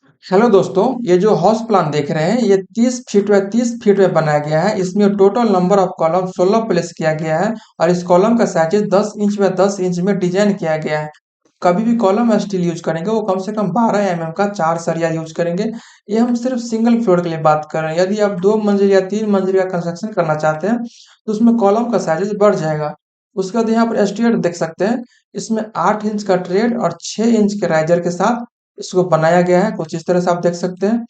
Hello दोस्तों, ये जो हाउस प्लान देख रहे हैं ये 30 फीट बाय 30 फीट में बनाया गया है। इसमें total number of column 16 place किया गया है और इस कॉलम का साइज 10 इंच बाय 10 इंच में डिजाइन किया गया है। कभी भी कॉलम स्टील यूज करेंगे वो कम से कम 12 का 4 सरिया यूज करेंगे। ये हम सिर्फ सिंगल फ्लोर के लिए बात कर रहे हैं। यदि आप 2 मंजिल या 3 मंजिल का कंस्ट्रक्शन करना चाहते हैं तो उसमें कॉलम का साइज बढ़ जाएगा। उसके बाद यहाँ पर एस्टीमेट देख सकते हैं। इसमें 8 इंच का ट्रेड और 6 इंच के राइजर के साथ इसको बनाया गया है। कुछ इस तरह से आप देख सकते हैं।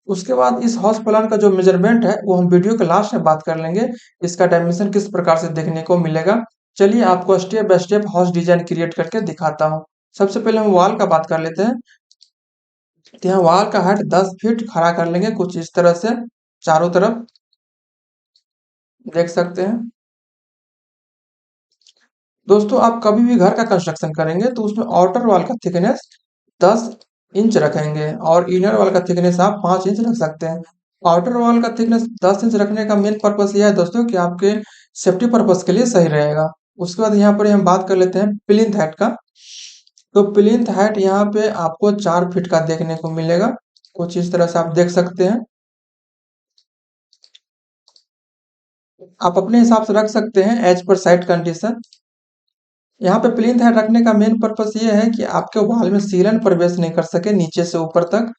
उसके बाद इस हाउस प्लान का जो मेजरमेंट है वो हम वीडियो के लास्ट में बात कर लेंगे। इसका डायमेंशन किस प्रकार से देखने को मिलेगा। चलिए आपको step by step house design create करके दिखाता हूँ। सबसे पहले हम वॉल का बात कर लेते हैं। तो यहाँ वॉल का हाइट 10 फीट खड़ा कर लेंगे कुछ इस तरह से। चारों तरफ देख सकते हैं। दोस्तों आप कभी भी घर का कंस्ट्रक्शन करेंगे तो उसमें आउटर वॉल का थिकनेस 10 इंच रखेंगे और इनर वॉल का थिकनेस आप 5 इंच रख सकते हैं। आउटर वॉल का थिकनेस 10 इंच रखने का मेन पर्पस यह है दोस्तों कि आपके सेफ्टी पर्पस के लिए सही रहेगा। उसके बाद यहाँ पर हम बात कर लेते हैं प्लिंथ हाइट का। तो प्लिंथ हाइट यहाँ पे आपको 4 फीट का देखने को मिलेगा। कुछ इस तरह से आप देख सकते हैं। आप अपने हिसाब से रख सकते हैं एज पर साइट कंडीशन। यहाँ पे प्लिंथ हाइट रखने का मेन पर्पस ये है कि आपके वॉल में सीलन प्रवेश नहीं कर सके नीचे से ऊपर तक।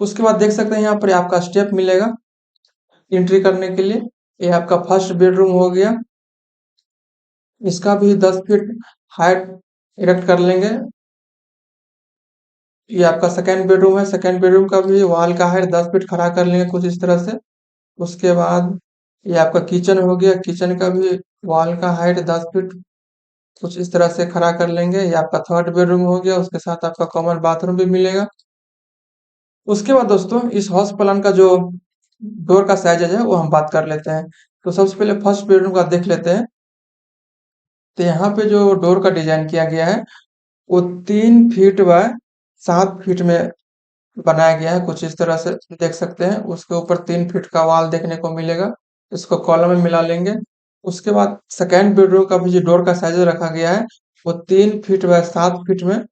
उसके बाद देख सकते हैं यहाँ पर आपका स्टेप मिलेगा एंट्री करने के लिए। ये आपका फर्स्ट बेडरूम हो गया। इसका भी 10 फीट हाइट इरेक्ट कर लेंगे। ये आपका सेकेंड बेडरूम है। सेकेंड बेडरूम का भी वॉल का हाइट 10 फीट खड़ा कर लेंगे कुछ इस तरह से। उसके बाद ये आपका किचन हो गया। किचन का भी वॉल का हाइट 10 फीट कुछ इस तरह से खड़ा कर लेंगे। ये आपका थर्ड बेडरूम हो गया। उसके साथ आपका कॉमन बाथरूम भी मिलेगा। उसके बाद दोस्तों इस हाउस प्लान का जो डोर का साइज है वो हम बात कर लेते हैं। तो सबसे पहले फर्स्ट बेडरूम का देख लेते हैं। तो यहाँ पे जो डोर का डिजाइन किया गया है वो 3 फीट बाय 7 फीट में बनाया गया है। कुछ इस तरह से देख सकते हैं। उसके ऊपर 3 फीट का वॉल देखने को मिलेगा। इसको कॉलम में मिला लेंगे। उसके बाद सेकेंड बेडरूम का भी जो डोर का साइज रखा गया है वो 3 फीट बाय 7 फीट में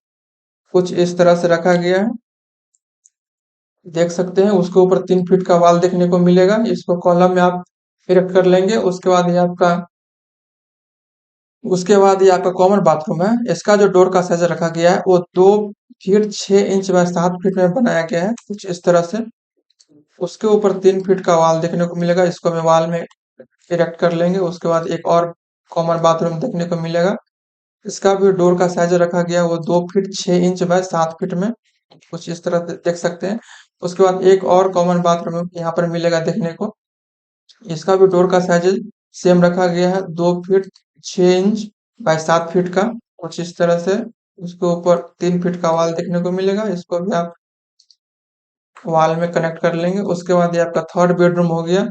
कुछ इस तरह से रखा गया है। देख सकते हैं उसके ऊपर 3 फीट का वॉल देखने को मिलेगा। इसको कॉलम में आप इरेक्ट कर लेंगे। उसके बाद ये आपका कॉमन बाथरूम है। इसका जो डोर का साइज रखा गया है वो 2 फीट 6 इंच बाय 7 फीट में बनाया गया है कुछ इस तरह से। उसके ऊपर 3 फीट का वॉल देखने को मिलेगा। इसको हमें वॉल में इरेक्ट कर लेंगे। उसके बाद एक और कॉमन बाथरूम देखने को मिलेगा। इसका भी डोर का साइज रखा गया है वो 2 फीट 6 इंच बाय 7 फीट में कुछ इस तरह से देख सकते हैं। उसके बाद एक और कॉमन बाथरूम यहाँ पर मिलेगा देखने को। इसका भी डोर का साइज सेम रखा गया है 2 फीट 6 इंच बाय 7 फीट का कुछ इस तरह से। उसके ऊपर 3 फीट का वॉल देखने को मिलेगा। इसको भी आप वॉल में कनेक्ट कर लेंगे। उसके बाद ये आपका थर्ड बेडरूम हो गया।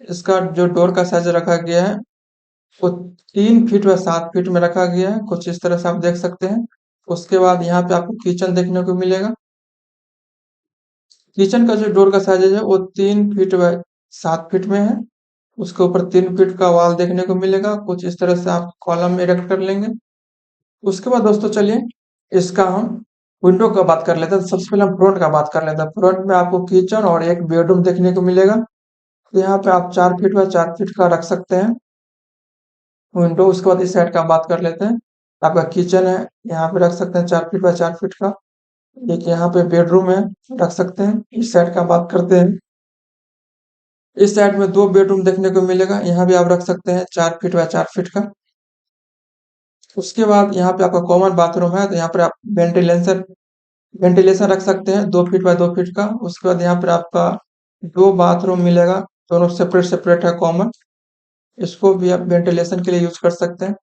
इसका जो डोर का साइज रखा गया है वो 3 फीट व 7 फीट में रखा गया है कुछ इस तरह से आप देख सकते हैं। उसके बाद यहाँ पे आपको किचन देखने को मिलेगा। किचन का जो डोर का साइज है वो 3 फीट व 7 फीट में है। उसके ऊपर 3 फीट का वॉल देखने को मिलेगा। कुछ इस तरह से आप कॉलम में इरेक्ट कर लेंगे। उसके बाद दोस्तों चलिए इसका हम विंडो का बात कर लेते हैं। सबसे पहले हम फ्रंट का बात कर लेते हैं। फ्रंट में आपको किचन और एक बेडरूम देखने को मिलेगा। तो यहाँ पे आप 4 फीट व 4 फीट का रख सकते हैं विंडो। उसके बाद इस साइड का बात कर लेते हैं। आपका किचन है यहाँ पे रख सकते हैं 4 फीट व 4 फीट का। एक यहाँ पे बेडरूम है रख सकते हैं। इस साइड का बात करते हैं। इस साइड में 2 बेडरूम देखने को मिलेगा। यहाँ भी आप रख सकते हैं 4 फीट व 4 फीट का। उसके बाद यहाँ पे आपका कॉमन बाथरूम है तो यहाँ पर आप वेंटिलेशन वेंटिलेशन रख सकते हैं 2 फीट व 2 फीट का। उसके बाद यहाँ पर आपका 2 बाथरूम मिलेगा। दोनों सेपरेट सेपरेट है कॉमन। इसको भी आप वेंटिलेशन के लिए यूज कर सकते हैं।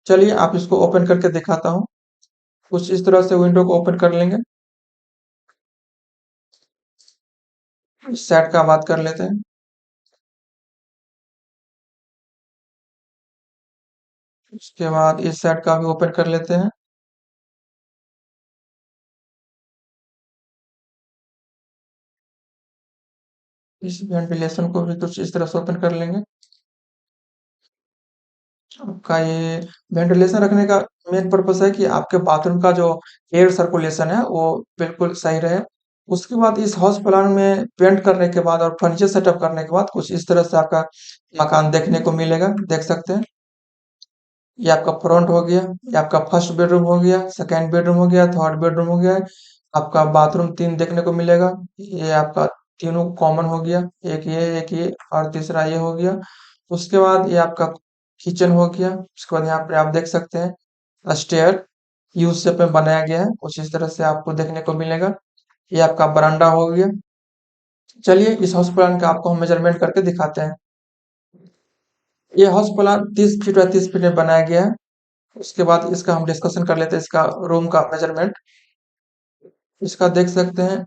चलिए आप इसको ओपन करके दिखाता हूँ। कुछ इस तरह से विंडो को ओपन कर लेंगे। इस साइड का बात कर लेते हैं। उसके बाद इस साइड का भी ओपन कर लेते हैं। इस वेंटिलेशन को भी कुछ इस तरह से ओपन कर लेंगे। आपका ये वेंटिलेशन रखने का मेन पर्पस है कि आपके बाथरूम का जो एयर सर्कुलेशन है वो बिल्कुल सही रहे। उसके बाद इस हाउस प्लान में पेंट करने के बाद और फर्नीचर सेटअप करने के बाद कुछ इस तरह से आपका मकान देखने को मिलेगा, देख सकते हैं। ये आपका फ्रंट हो गया, ये आपका फर्स्ट बेडरूम हो गया, सेकेंड बेडरूम हो गया, थर्ड बेडरूम हो गया। आपका बाथरूम 3 देखने को मिलेगा। ये आपका तीनों कॉमन हो गया, एक ये और तीसरा ये हो गया। उसके बाद ये आपका किचन हो गया। उसके बाद यहाँ पे आप देख सकते हैं स्टेयर यू शेप में बनाया गया है, कुछ इस तरह से आपको देखने को मिलेगा। ये आपका बरामदा हो गया। चलिए इस हाउस प्लान का आपको हम मेजरमेंट करके दिखाते हैं। ये house plan 30 feet by 30 feet में बनाया गया है। उसके बाद इसका हम डिस्कशन कर लेते हैं, इसका रूम का मेजरमेंट। इसका देख सकते हैं,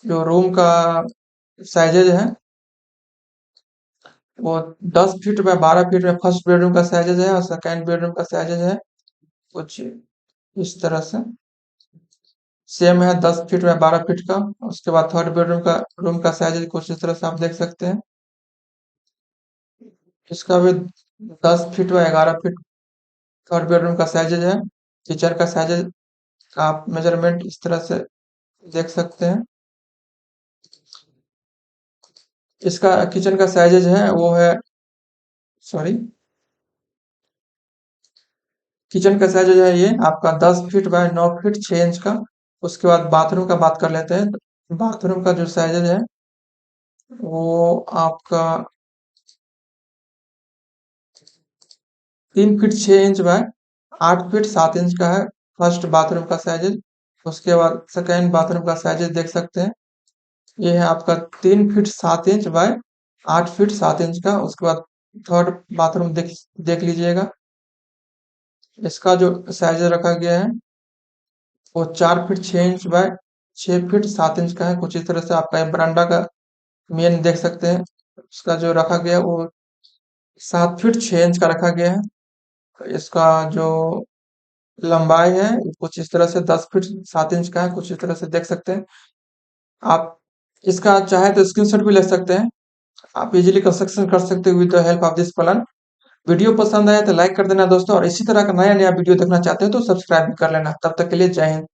जो रूम का साइजेज है वो 10 फीट बाय 12 फीट में फर्स्ट बेडरूम का साइजेज है, और सेकेंड बेडरूम का साइजेज है कुछ इस तरह से। सेम है 10 फीट बाय 12 फीट का। उसके बाद थर्ड बेडरूम का रूम का साइजेज कुछ इस तरह से आप देख सकते हैं। इसका भी 10 feet by 11 feet third bedroom का साइजेज है। किचन का साइजेज का आप मेजरमेंट इस तरह से देख सकते हैं। इसका किचन का साइजेज है वो है, सॉरी, किचन का साइज है ये आपका 10 फीट बाय 9 फीट 6 इंच का। उसके बाद बाथरूम का बात कर लेते हैं। बाथरूम का जो साइज है वो आपका 3 feet 6 inch by 8 feet 7 inch का है, फर्स्ट बाथरूम का साइज। उसके बाद सेकेंड बाथरूम का साइज देख सकते हैं। ये है आपका 3 feet 7 inch by 8 feet 7 inch का। उसके बाद थर्ड बाथरूम देख देख लीजिएगा। इसका जो साइज रखा गया है वो 4 feet 6 inch by 6 feet 7 inch का है, कुछ इस तरह से। आपका ये बरामदा का मेन देख सकते हैं, उसका जो रखा गया है वो 7 फीट 6 इंच का रखा गया है। इसका जो लंबाई है कुछ इस तरह से 10 फीट 7 इंच का है, कुछ इस तरह से देख सकते हैं आप। इसका चाहे तो स्क्रीनशॉट भी ले सकते हैं। आप इजीली कंस्ट्रक्शन कर सकते हो with the help of this plan. Video पसंद आया तो लाइक कर देना दोस्तों, और इसी तरह का नया नया वीडियो देखना चाहते हो तो सब्सक्राइब भी कर लेना। तब तक के लिए जय हिंद।